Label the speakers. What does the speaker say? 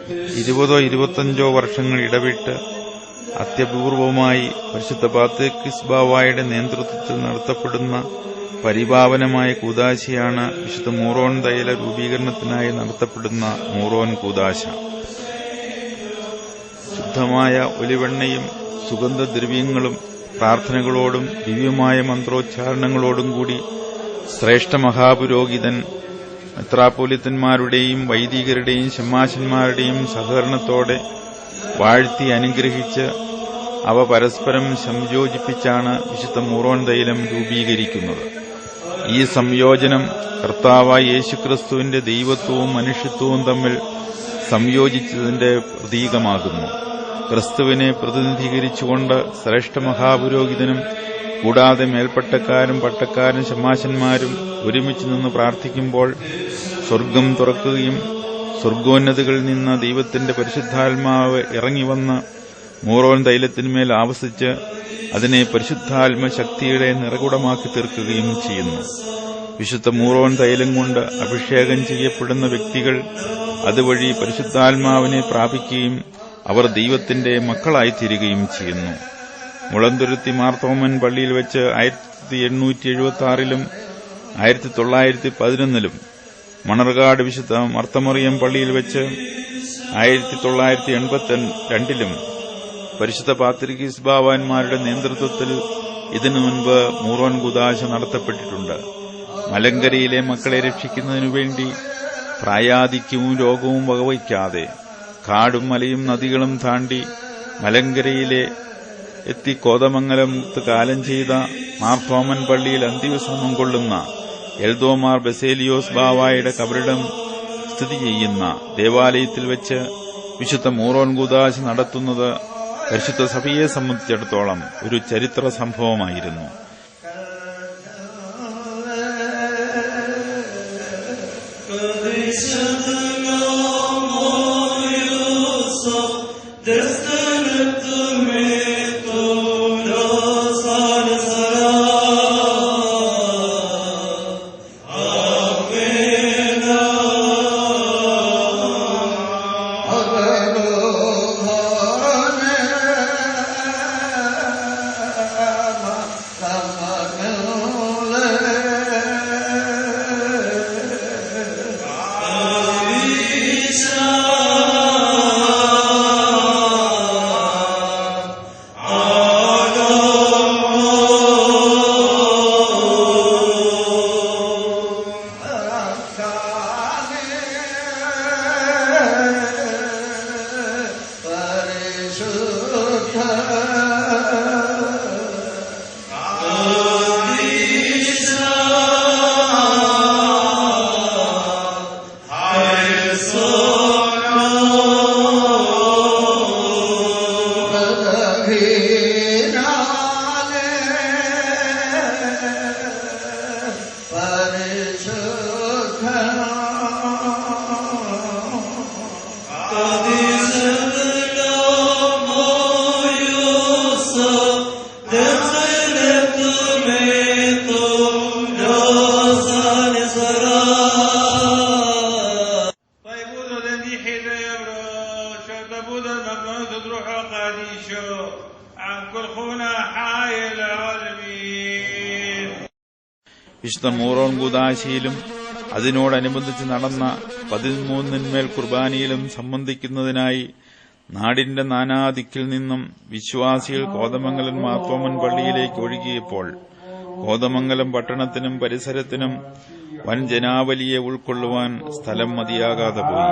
Speaker 1: 20-25 വർഷങ്ങൾ ഇടവിട്ട് അത്യപൂർവമായി പരിശുദ്ധ പാത്രിക്കീസ് ബാവായുടെ നേതൃത്വത്തിൽ നടത്തപ്പെടുന്ന പരിപാവനമായ കൂദാശയാണ് വിശുദ്ധ മൂറോൻ തൈല രൂപീകരണത്തിനായി നടത്തപ്പെടുന്ന മൂറോൻ കൂദാശ. ശുദ്ധമായ ഒലിവെണ്ണയും സുഗന്ധദ്രവ്യങ്ങളും പ്രാർത്ഥനകളോടും ദിവ്യമായ മന്ത്രോച്ചാരണങ്ങളോടും കൂടി ശ്രേഷ്ഠ മഹാപുരോഹിതൻ മെത്രാപ്പോലിത്തന്മാരുടെയും വൈദികരുടെയും ശമ്മാശന്മാരുടെയും സഹകരണത്തോടെ വാഴ്ത്തി അനുഗ്രഹിച്ച് അവ പരസ്പരം സംയോജിപ്പിച്ചാണ് വിശുദ്ധ മൂറോൻ തൈലം രൂപീകരിക്കുന്നത്. ഈ സംയോജനം കർത്താവായ യേശുക്രിസ്തുവിന്റെ ദൈവത്വവും മനുഷ്യത്വവും തമ്മിൽ സംയോജിച്ചതിന്റെ പ്രതീകമാകുന്നു. ക്രിസ്തുവിനെ പ്രതിനിധീകരിച്ചുകൊണ്ട് ശ്രേഷ്ഠ മഹാപുരോഹിതനും കൂടാതെ മേൽപ്പട്ടക്കാരും പട്ടക്കാരും ശമ്മാശന്മാരും ഒരുമിച്ച് നിന്ന് പ്രാർത്ഥിക്കുമ്പോൾ സ്വർഗം തുറക്കുകയും സ്വർഗോന്നതികളിൽ നിന്ന് ദൈവത്തിന്റെ പരിശുദ്ധാത്മാവ് ഇറങ്ങിവന്ന് മൂറോൻ തൈലത്തിന്മേൽ ആവസിച്ച് അതിനെ പരിശുദ്ധാത്മശക്തിയുടെ നിറകുടമാക്കി തീർക്കുകയും ചെയ്യുന്നു. വിശുദ്ധ മൂറോൻ തൈലം കൊണ്ട് അഭിഷേകം ചെയ്യപ്പെടുന്ന വ്യക്തികൾ അതുവഴി പരിശുദ്ധാത്മാവിനെ പ്രാപിക്കുകയും അവർ ദൈവത്തിന്റെ മക്കളായിത്തീരുകയും ചെയ്യുന്നു. മുളന്തുരുത്തി മാർത്തോമൻ പള്ളിയിൽ വെച്ച് 1876 1911 മണർകാട് വിശുദ്ധ മർത്തമറിയം പള്ളിയിൽ വെച്ച് 1982 പരിശുദ്ധ പാത്രിക്കീസ് ബാവാന്മാരുടെ നേതൃത്വത്തിൽ ഇതിനു മുൻപ് മൂറോൻ കൂദാശ നടത്തപ്പെട്ടിട്ടുണ്ട്. മലങ്കരയിലെ മക്കളെ രക്ഷിക്കുന്നതിനു വേണ്ടി പ്രായാധിക്യവും രോഗവും വകവയ്ക്കാതെ കാടും മലയും നദികളും താണ്ടി മലങ്കരയിലെ എത്തി കോതമംഗലത്ത് കാലം ചെയ്ത മാർത്തോമൻ പള്ളിയിൽ അന്ത്യവിശ്രമം കൊള്ളുന്ന എൽദോമാർ ബസേലിയോസ് ബാവായുടെ കബറിടം സ്ഥിതി ചെയ്യുന്ന ദേവാലയത്തിൽ വെച്ച് വിശുദ്ധ മൂറോൻ കൂദാശ നടത്തുന്നത് പരിശുദ്ധ സഭയെ സംബന്ധിച്ചിടത്തോളം ഒരു ചരിത്ര സംഭവമായിരുന്നു. വിശുദ്ധ മൂറോൻ കൂദാശയിലും അതിനോടനുബന്ധിച്ച് നടന്ന 13 കുർബാനയിലും സംബന്ധിക്കുന്നതിനായി നാടിന്റെ നാനാദിക്കിൽ നിന്നും വിശ്വാസികൾ കോതമംഗലം മാർത്തോമൻ പള്ളിയിലേക്ക് ഒഴുകിയപ്പോൾ കോതമംഗലം പട്ടണത്തിനും പരിസരത്തിനും വൻ ജനാവലിയെ ഉൾക്കൊള്ളുവാൻ സ്ഥലം മതിയാകാതെ പോയി.